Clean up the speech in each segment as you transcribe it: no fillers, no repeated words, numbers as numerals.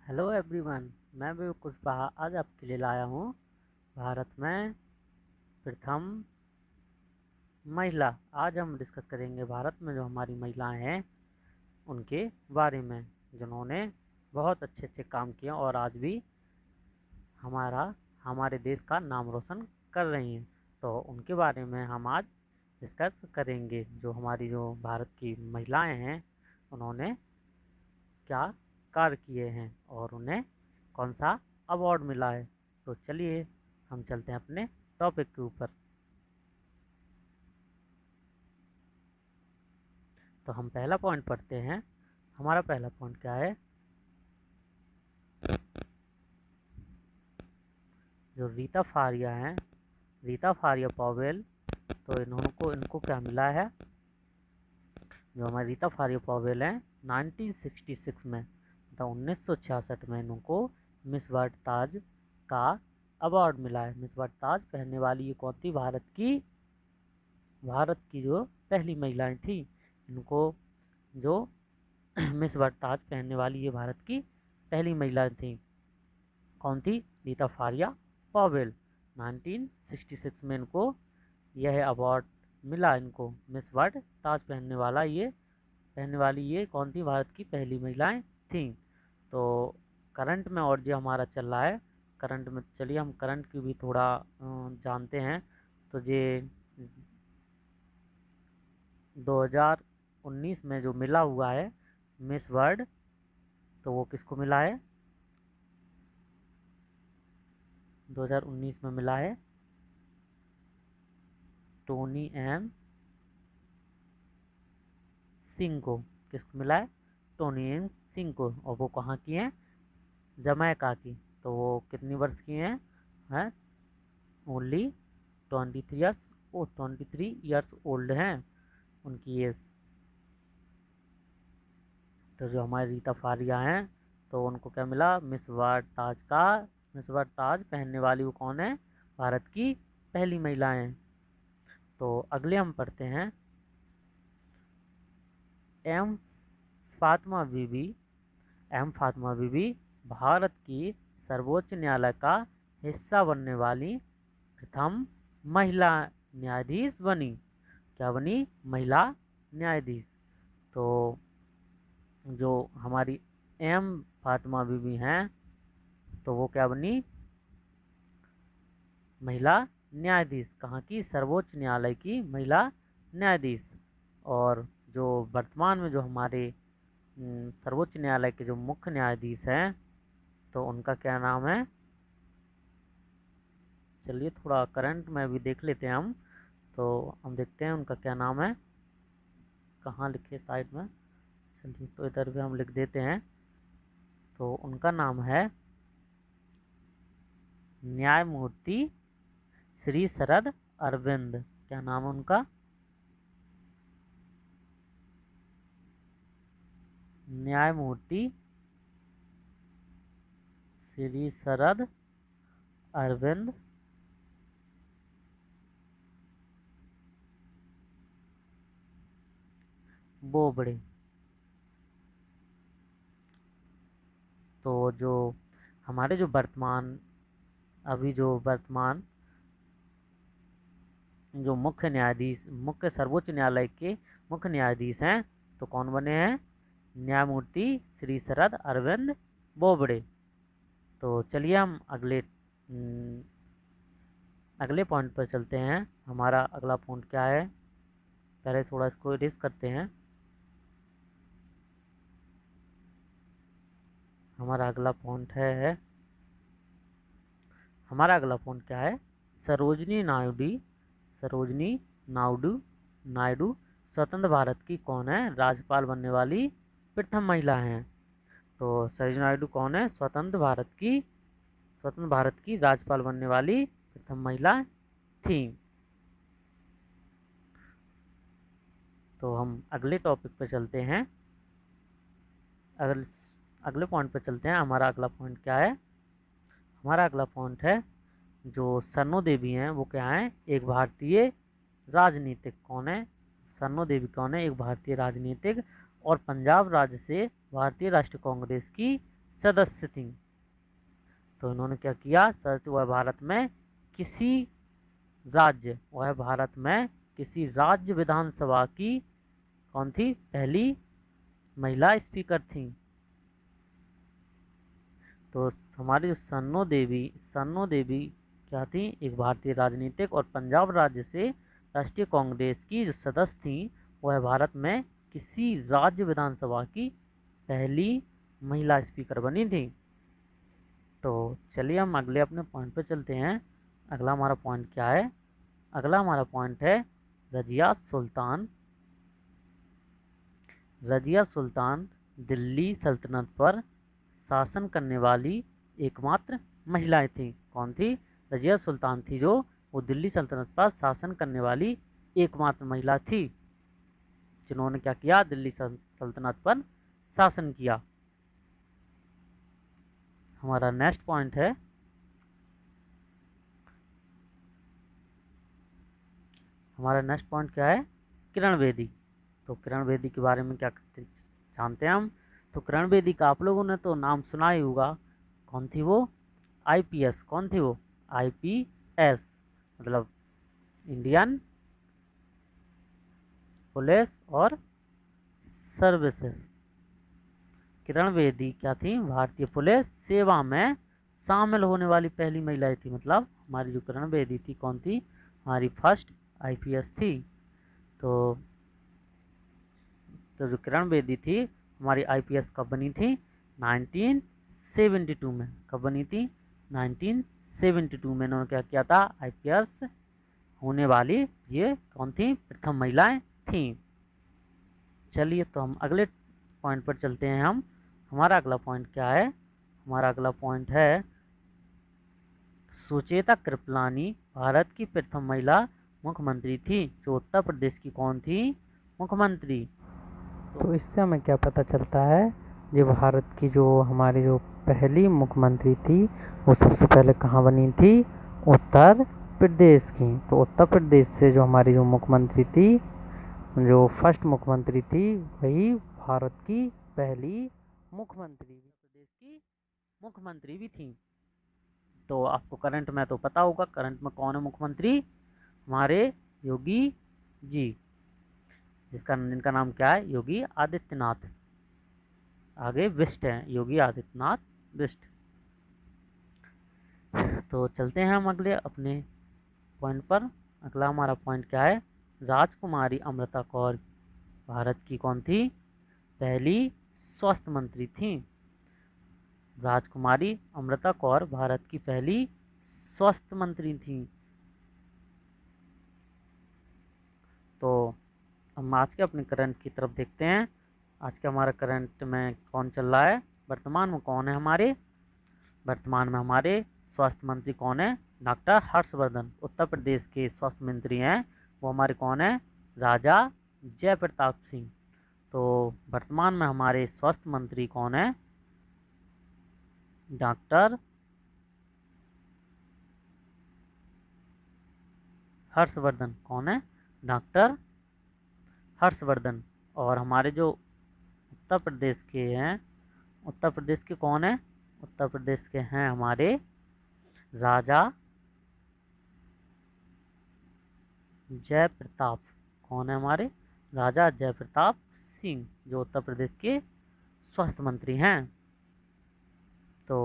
Hello everyone, मैं भी कुशवाहा आज आपके लिए लाया हूँ भारत में प्रथम महिला। आज हम डिस्कस करेंगे भारत में जो हमारी महिलाएं हैं उनके बारे में, जिन्होंने बहुत अच्छे अच्छे काम किए और आज भी हमारे देश का नाम रोशन कर रही हैं। तो उनके बारे में हम आज डिस्कस करेंगे। जो भारत की महिलाएं हैं उन्होंने क्या कार्य किए हैं और उन्हें कौन सा अवार्ड मिला है। तो चलिए हम चलते हैं अपने टॉपिक के ऊपर। तो हम पहला पॉइंट पढ़ते हैं। हमारा पहला पॉइंट क्या है? जो रीता फारिया हैं, रीता फारिया पावेल, तो इनको क्या मिला है? जो हमारी रीता फारिया पावेल हैं 1966 में, मतलब 1966 में इनको मिस वर्ल्ड ताज का अवार्ड मिला है। मिस वर्ल्ड ताज पहनने वाली ये कौन थी? भारत की जो पहली महिलाएं थी। इनको जो मिस वर्ल्ड ताज पहनने वाली ये भारत की पहली महिला थी। कौन थी? रीता फारिया पावेल। 1966 में इनको यह अवार्ड मिला। इनको मिस वर्ल्ड ताज पहनने वाली ये कौन थी? भारत की पहली महिलाएं थी। तो करंट में और जो हमारा चल रहा है, करंट में चलिए हम करंट की भी थोड़ा जानते हैं। तो ये 2019 में जो मिला हुआ है मिस वर्ल्ड, तो वो किसको मिला है? 2019 में मिला है टोनी एम सिंह को। किसको मिला है? टोनी एम सिंह को। और वो कहाँ की हैं? जमैका की। तो वो कितनी वर्ष की हैं? ओनली 23 ईयर्स ओल्ड हैं उनकी एज। तो जो हमारी रीता फारिया हैं, तो उनको क्या मिला? मिस वर्ल्ड ताज का। मिस वर्ल्ड ताज पहनने वाली वो कौन है? भारत की पहली महिलाएं। तो अगले हम पढ़ते हैं एम फातिमा बीबी। एम फातिमा बीबी भारत की सर्वोच्च न्यायालय का हिस्सा बनने वाली प्रथम महिला न्यायाधीश बनी। क्या बनी? महिला न्यायाधीश। तो जो हमारी एम फातिमा बीबी हैं, तो वो क्या बनी? महिला न्यायाधीश। कहाँ की? सर्वोच्च न्यायालय की महिला न्यायाधीश। और जो वर्तमान में जो हमारे सर्वोच्च न्यायालय के जो मुख्य न्यायाधीश हैं, तो उनका क्या नाम है? चलिए थोड़ा करंट में भी देख लेते हैं हम। तो हम देखते हैं उनका क्या नाम है। कहाँ लिखे? साइड में। चलिए तो इधर भी हम लिख देते हैं। तो उनका नाम है न्यायमूर्ति श्री शरद अरविंद। क्या नाम है उनका? न्यायमूर्ति श्री शरद अरविंद बोबड़े। तो जो हमारे जो वर्तमान अभी जो वर्तमान जो मुख्य सर्वोच्च न्यायालय के मुख्य न्यायाधीश हैं, तो कौन बने हैं? न्यायमूर्ति श्री शरद अरविंद बोबड़े। तो चलिए हम अगले पॉइंट पर चलते हैं। हमारा अगला पॉइंट क्या है? पहले थोड़ा इसको इरेज करते हैं। हमारा अगला पॉइंट है हमारा अगला पॉइंट क्या है? सरोजनी नायडू स्वतंत्र भारत की कौन है? राज्यपाल बनने वाली प्रथम महिला हैं। तो सरोजिनी नायडू कौन है? स्वतंत्र भारत की राज्यपाल बनने वाली प्रथम महिला थी। तो हम अगले टॉपिक पर चलते हैं। अगले अगले पॉइंट पर चलते हैं। हमारा अगला पॉइंट क्या है? हमारा अगला पॉइंट है जो सरनो देवी हैं, वो क्या है? एक भारतीय राजनीतिक। कौन है? सरनो देवी कौन है? एक भारतीय राजनीतिक और पंजाब राज्य से भारतीय राष्ट्रीय कांग्रेस की सदस्य थी। तो इन्होंने क्या किया, वह भारत में किसी राज्य विधानसभा की कौन थी, पहली महिला स्पीकर थी। तो हमारी जो सन्नो देवी क्या थी, एक भारतीय राजनीतिक और पंजाब राज्य से राष्ट्रीय कांग्रेस की जो सदस्य थी, वह भारत में किसी राज्य विधानसभा की पहली महिला स्पीकर बनी थी। तो चलिए हम अगले अपने पॉइंट पे चलते हैं। अगला हमारा पॉइंट क्या है, अगला हमारा पॉइंट है रजिया सुल्तान। रजिया सुल्तान दिल्ली सल्तनत पर शासन करने वाली एकमात्र महिलाएं थी। कौन थी, रजिया सुल्तान थी जो वो दिल्ली सल्तनत पर शासन करने वाली एकमात्र महिला थी, जिन्होंने क्या किया, दिल्ली सल्तनत पर शासन किया। हमारा नेक्स्ट पॉइंट है, क्या है, किरण बेदी। तो किरण बेदी के बारे में क्या जानते हैं हम। तो किरण बेदी का आप लोगों ने तो नाम सुना ही होगा। कौन थी वो, आईपीएस। कौन थी वो, आईपीएस मतलब इंडियन पुलिस और सर्विसेज। किरण बेदी क्या थी, भारतीय पुलिस सेवा में शामिल होने वाली पहली महिला थी। मतलब हमारी जो किरण बेदी थी कौन थी, हमारी फर्स्ट आईपीएस थी। तो जो किरण बेदी थी हमारी आईपीएस कब बनी थी, 1972 में। कब बनी थी, 1972 में इन्होंने क्या किया था, आईपीएस होने वाली ये कौन थी, प्रथम महिलाएं थी। चलिए तो हम अगले पॉइंट पर चलते हैं। हमारा अगला पॉइंट क्या है, हमारा अगला पॉइंट है सुचेता कृपलानी भारत की प्रथम महिला मुख्यमंत्री थी। जो उत्तर प्रदेश की कौन थी, मुख्यमंत्री। तो इससे हमें क्या पता चलता है, जो भारत की जो हमारी जो पहली मुख्यमंत्री थी वो सबसे पहले कहाँ बनी थी, उत्तर प्रदेश की। तो उत्तर प्रदेश से जो हमारी जो मुख्यमंत्री थी, जो फर्स्ट मुख्यमंत्री थी, वही भारत की पहली मुख्यमंत्री, प्रदेश की मुख्यमंत्री भी थी। तो आपको करंट में तो पता होगा, करंट में कौन है मुख्यमंत्री, हमारे योगी जी, जिनका नाम क्या है, योगी आदित्यनाथ। आगे बिष्ट है, योगी आदित्यनाथ बिष्ट। तो चलते हैं हम अगले अपने पॉइंट पर। अगला हमारा पॉइंट क्या है, राजकुमारी अमृता कौर भारत की कौन थी, पहली स्वास्थ्य मंत्री थी। राजकुमारी अमृता कौर भारत की पहली स्वास्थ्य मंत्री थी। तो हम आज के अपने करंट की तरफ देखते हैं। आज के हमारा करंट में कौन चल रहा है, वर्तमान में कौन है हमारे, वर्तमान में हमारे स्वास्थ्य मंत्री कौन है, डॉक्टर हर्षवर्धन। उत्तर प्रदेश के स्वास्थ्य मंत्री हैं वो हमारे कौन है, राजा जयप्रताप सिंह। तो वर्तमान में हमारे स्वास्थ्य मंत्री कौन है, डॉक्टर हर्षवर्धन। कौन है, डॉक्टर हर्षवर्धन। और हमारे जो उत्तर प्रदेश के हैं, उत्तर प्रदेश के कौन है, उत्तर प्रदेश के हैं हमारे राजा जयप्रताप। कौन है हमारे, राजा जयप्रताप सिंह, जो उत्तर प्रदेश के स्वास्थ्य मंत्री हैं। तो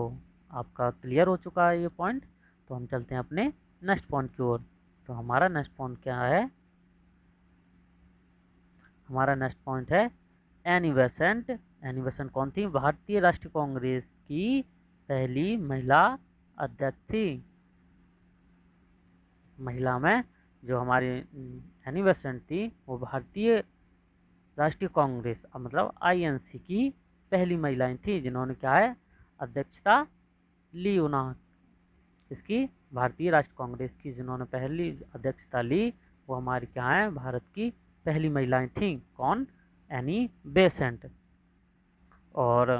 आपका क्लियर हो चुका है ये पॉइंट। तो हम चलते हैं अपने नेक्स्ट पॉइंट की ओर। तो हमारा नेक्स्ट पॉइंट क्या है, हमारा नेक्स्ट पॉइंट है एनी बेसेंट। एनी बेसेंट कौन थी, भारतीय राष्ट्रीय कांग्रेस की पहली महिला अध्यक्ष थी। महिला में जो हमारी एनी बेसेंट थी वो भारतीय राष्ट्रीय कांग्रेस मतलब आईएनसी की पहली महिलाएं थी, जिन्होंने क्या है, अध्यक्षता ली उन्होंने इसकी, भारतीय राष्ट्रीय कांग्रेस की जिन्होंने पहली अध्यक्षता ली वो हमारी क्या है, भारत की पहली महिलाएं थीं। कौन, एनी बेसेंट। और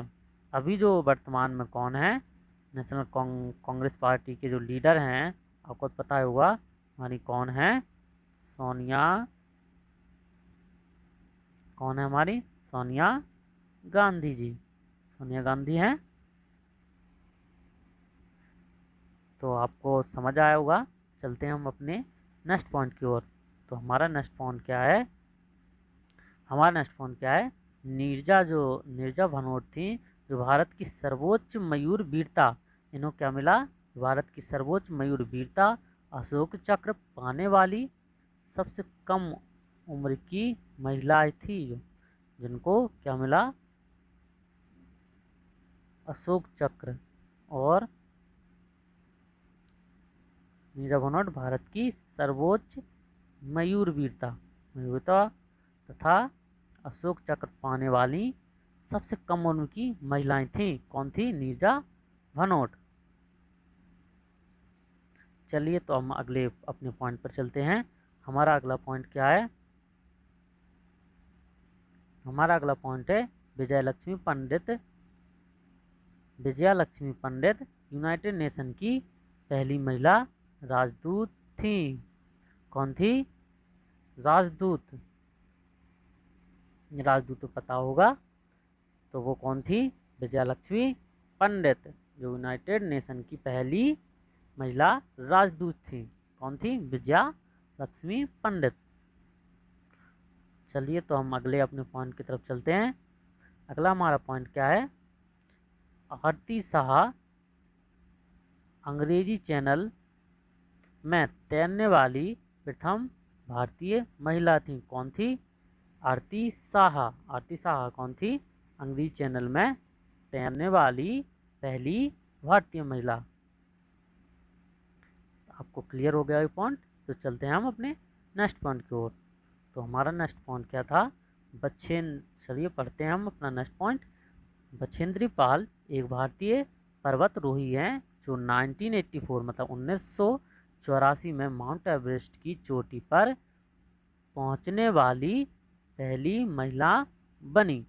अभी जो वर्तमान में कौन है, नेशनल कांग्रेस पार्टी के जो लीडर हैं, आपको पता होगा हमारी कौन है, सोनिया। कौन है हमारी, सोनिया गांधी जी। सोनिया गांधी हैं तो आपको समझ आया होगा। चलते हैं हम अपने नेक्स्ट पॉइंट की ओर। तो हमारा नेक्स्ट पॉइंट क्या है? नीरजा भनोट थी, जो भारत की सर्वोच्च मयूर वीरता, इन्हें क्या मिला? भारत की सर्वोच्च मयूर वीरता अशोक चक्र पाने वाली सबसे कम उम्र की महिला थी, जिनको क्या मिला? अशोक चक्र। और नीरजा भनोट भारत की सर्वोच्च मयूर वीरता तथा अशोक चक्र पाने वाली सबसे कम उम्र की महिलाएं थी। कौन थी? नीरजा भनोट। चलिए तो हम अगले अपने पॉइंट पर चलते हैं। हमारा अगला पॉइंट क्या है? हमारा अगला पॉइंट है विजया लक्ष्मी पंडित यूनाइटेड नेशन की पहली महिला राजदूत थी। कौन थी? राजदूत। राजदूत तो पता होगा। तो वो कौन थी? विजया लक्ष्मी पंडित, जो यूनाइटेड नेशन की पहली महिला राजदूत थी। कौन थी? विजया लक्ष्मी पंडित। चलिए तो हम अगले अपने पॉइंट की तरफ चलते हैं। अगला हमारा पॉइंट क्या है? आरती शाह अंग्रेजी चैनल में तैरने वाली प्रथम भारतीय महिला थी। कौन थी? आरती शाह। आरती शाह कौन थी? अंग्रेजी चैनल में तैरने वाली पहली भारतीय महिला। आपको क्लियर हो गया ये पॉइंट? तो चलते हैं हम अपने नेक्स्ट पॉइंट की ओर। तो हमारा नेक्स्ट पॉइंट क्या था? चलिए पढ़ते हैं हम अपना नेक्स्ट पॉइंट। बछेंद्री पाल एक भारतीय पर्वतारोही हैं, जो 1984 मतलब 1984 में माउंट एवरेस्ट की चोटी पर पहुंचने वाली पहली महिला बनी।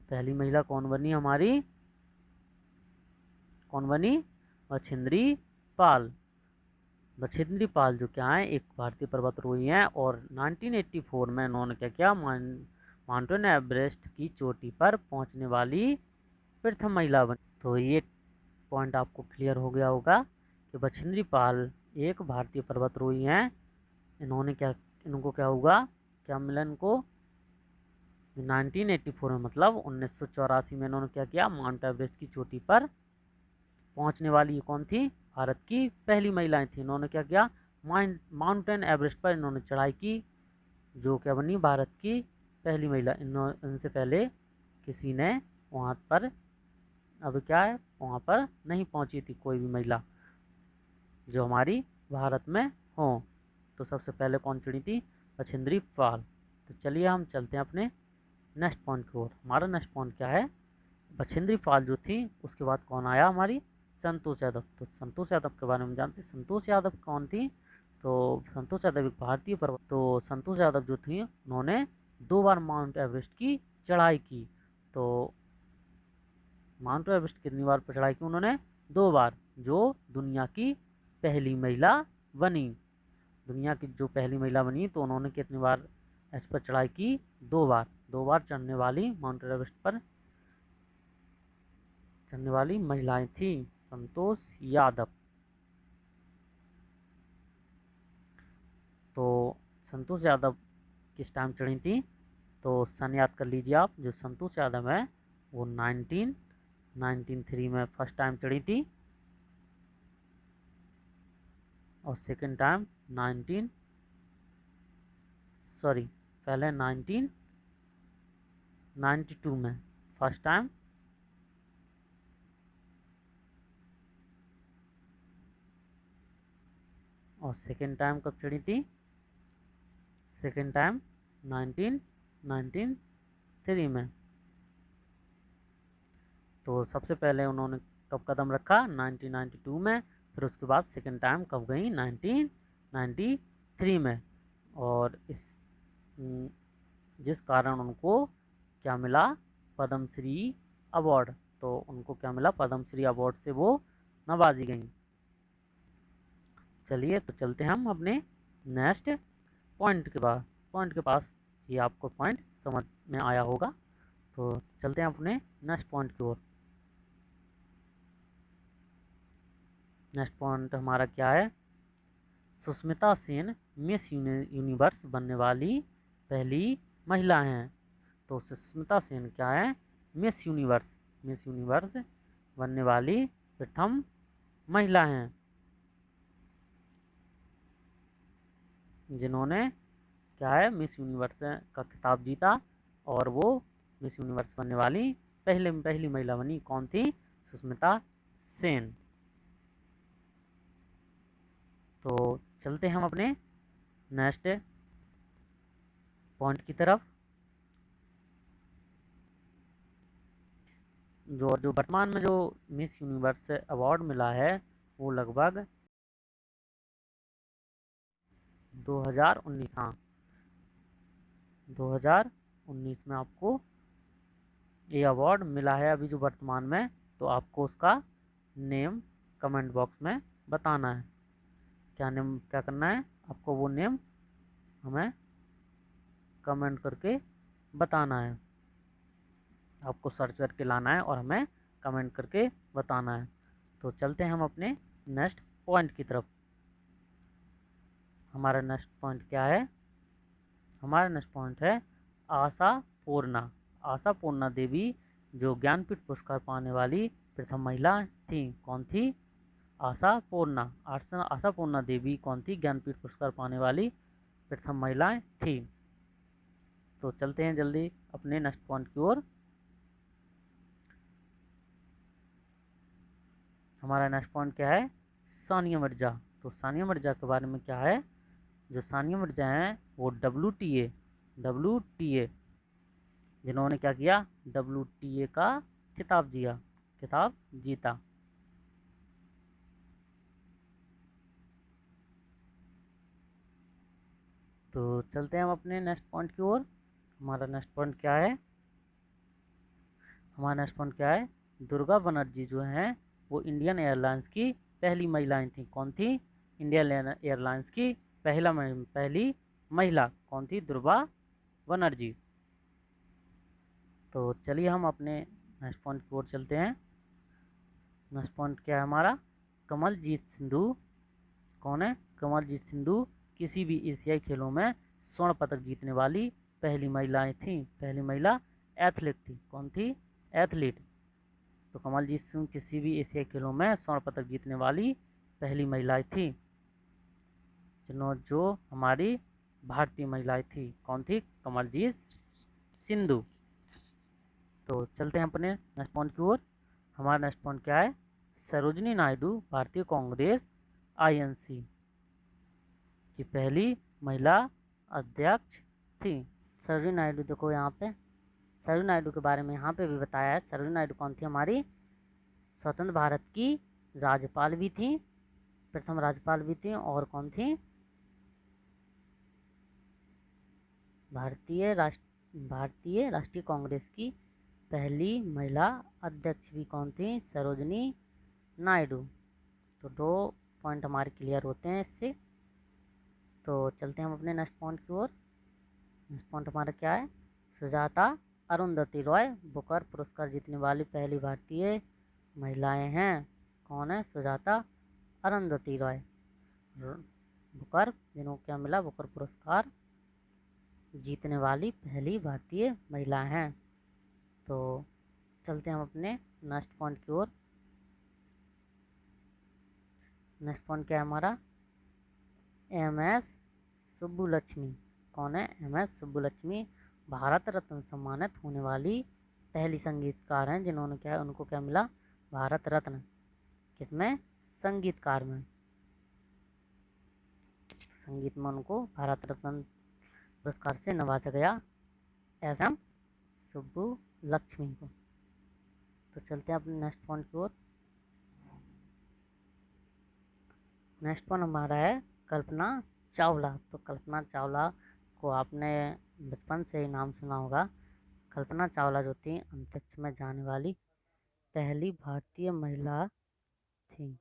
पहली महिला कौन बनी हमारी? कौन बनी? बछेंद्री पाल। बछेंद्री पाल जो क्या है, एक भारतीय पर्वतारोही हैं, और 1984 में इन्होंने क्या किया? माउंटेन एवरेस्ट की चोटी पर पहुंचने वाली प्रथम महिला बनी। तो ये पॉइंट आपको क्लियर हो गया होगा कि बछेंद्री पाल एक भारतीय पर्वतारोही हैं। इनको क्या हुआ? क्या मिला इनको? 1984 में मतलब 1984 में इन्होंने क्या किया? माउंट एवरेस्ट की चोटी पर पहुंचने वाली कौन थी? भारत की पहली महिलाएं थी। इन्होंने क्या किया? माउंटेन एवरेस्ट पर इन्होंने चढ़ाई की, जो क्या बनी? भारत की पहली महिला। इनसे पहले किसी ने वहां पर, अब क्या है, वहां पर नहीं पहुंची थी कोई भी महिला जो हमारी भारत में हो। तो सबसे पहले कौन चढ़ी थी? बछेंद्री पाल। तो चलिए हम चलते हैं अपने नेक्स्ट पॉइंट की ओर। हमारा नेक्स्ट पॉइंट क्या है? बछेंद्री पाल जो थी, उसके बाद कौन आया? हमारी संतोष यादव। तो संतोष यादव के बारे में जानते हैं। संतोष यादव कौन थी? तो संतोष यादव एक भारतीय पर्वत। तो संतोष यादव जो थी, उन्होंने 2 बार माउंट एवरेस्ट की चढ़ाई की। तो माउंट एवरेस्ट कितनी बार पर चढ़ाई की उन्होंने? 2 बार, जो दुनिया की पहली महिला बनी। दुनिया की जो पहली महिला बनी, तो उन्होंने कितनी बार इस पर चढ़ाई की? 2 बार। 2 बार चढ़ने वाली माउंट एवरेस्ट पर चढ़ने वाली महिलाएं थी संतोष यादव। तो संतोष यादव किस टाइम चढ़ी थी? तो सन याद कर लीजिए आप। जो संतोष यादव है वो 1993 में फर्स्ट टाइम चढ़ी थी, और सेकंड टाइम 19 सॉरी पहले 1992 में फर्स्ट टाइम, और सेकंड टाइम कब चढ़ी थी? सेकंड टाइम 1993 में। तो सबसे पहले उन्होंने कब कदम रखा? 1992 में। फिर उसके बाद सेकंड टाइम कब गई? 1993 में। और जिस कारण उनको क्या मिला? पद्मश्री अवार्ड। तो उनको क्या मिला? पद्मश्री अवार्ड से वो नवाजी गई। चलिए तो चलते हैं हम अपने नेक्स्ट पॉइंट के पास। ये आपको पॉइंट समझ में आया होगा। तो चलते हैं अपने नेक्स्ट पॉइंट की ओर। नेक्स्ट पॉइंट हमारा क्या है, सुष्मिता सेन मिस यूनिवर्स बनने वाली पहली महिला हैं। तो सुष्मिता सेन क्या है, मिस यूनिवर्स बनने वाली प्रथम महिला हैं, जिन्होंने क्या है, मिस यूनिवर्स का खिताब जीता और वो मिस यूनिवर्स बनने वाली पहली महिला बनी। कौन थी, सुष्मिता सेन। तो चलते हम अपने नेक्स्ट पॉइंट की तरफ। जो वर्तमान में जो मिस यूनिवर्स अवार्ड मिला है वो लगभग 2019, हाँ 2019 में आपको ये अवार्ड मिला है अभी जो वर्तमान में। तो आपको उसका नेम कमेंट बॉक्स में बताना है। क्या करना है, आपको वो नेम हमें कमेंट करके बताना है। आपको सर्च करके लाना है और हमें कमेंट करके बताना है। तो चलते हैं हम अपने नेक्स्ट पॉइंट की तरफ। हमारा नेक्स्ट पॉइंट क्या है, हमारा नेक्स्ट पॉइंट है आशा पूर्णा। आशा पूर्णा देवी जो ज्ञानपीठ पुरस्कार पाने वाली प्रथम महिला थी। कौन थी, आशा पूर्णा। आशा पूर्णा देवी कौन थी, ज्ञानपीठ पुरस्कार पाने वाली प्रथम महिलाएं थी। तो चलते हैं जल्दी अपने नेक्स्ट पॉइंट की ओर। हमारा नेक्स्ट पॉइंट क्या है, सानिया मिर्जा। तो सानिया मिर्जा के बारे में क्या है, जो सानिया मिर्जा हैं वो WTA जिन्होंने क्या किया, WTA का खिताब जीता। तो चलते हैं हम अपने नेक्स्ट पॉइंट की ओर। हमारा नेक्स्ट पॉइंट क्या है, हमारा नेक्स्ट पॉइंट क्या है, दुर्गा बनर्जी जो हैं वो इंडियन एयरलाइंस की पहली महिलाएं थी। कौन थी, इंडियन एयरलाइंस की पहली महिला कौन थी, दुर्गा बनर्जी। तो चलिए हम अपने नेक्स्ट पॉइंट की ओर चलते हैं। नेक्स्ट पॉइंट क्या है हमारा, कमलजीत सिंधु। कौन है, कमलजीत सिंधु किसी भी एशियाई खेलों में स्वर्ण पदक जीतने वाली पहली महिलाएं थी, पहली महिला एथलीट थी। कौन थी, एथलीट। तो कमलजीत सिंह किसी भी एशियाई खेलों में स्वर्ण पदक जीतने वाली पहली महिलाएं थी, जो हमारी भारतीय महिलाएं थी। कौन थी, कमलजीत सिंधु। तो चलते हैं अपने नेक्स्ट पॉइंट की ओर। हमारा नेक्स्ट पॉइंट क्या है, सरोजिनी नायडू भारतीय कांग्रेस INC की पहली महिला अध्यक्ष थी। सरोजिनी नायडू देखो यहाँ पे, सरोजिनी नायडू के बारे में यहाँ पे भी बताया है। सरोजिनी नायडू कौन थी, हमारी स्वतंत्र भारत की राज्यपाल भी थी, प्रथम राज्यपाल भी थी, और कौन थी, भारतीय राष्ट्रीय कांग्रेस की पहली महिला अध्यक्ष भी कौन थी, सरोजिनी नायडू। तो 2 पॉइंट हमारे क्लियर होते हैं इससे। तो चलते हैं हम अपने नेक्स्ट पॉइंट की ओर। नेक्स्ट पॉइंट हमारा क्या है, सुजाता अरुंधति रॉय बुकर पुरस्कार जीतने वाली पहली भारतीय महिलाएं हैं। कौन है, सुजाता अरुंधति रॉय। बुकर, जिन्होंने क्या मिला, बुकर पुरस्कार जीतने वाली पहली भारतीय महिला हैं। तो चलते हैं हम अपने नेक्स्ट पॉइंट की ओर। नेक्स्ट पॉइंट क्या है हमारा, MS सुब्बुलक्ष्मी। कौन है, MS सुब्बुलक्ष्मी भारत रत्न सम्मानित होने वाली पहली संगीतकार हैं, जिन्होंने क्या, उनको क्या मिला, भारत रत्न। किसमें, संगीतकार में, संगीत में उनको भारत रत्न पुरस्कार से नवाजा गया, SM सुब्बुलक्ष्मी को। तो चलते हैं अपने नेक्स्ट पॉइंट की ओर। नेक्स्ट पॉइंट हमारा है कल्पना चावला। तो कल्पना चावला को आपने बचपन से ही नाम सुना होगा। कल्पना चावला जो थी अंतरिक्ष में जाने वाली पहली भारतीय महिला थी।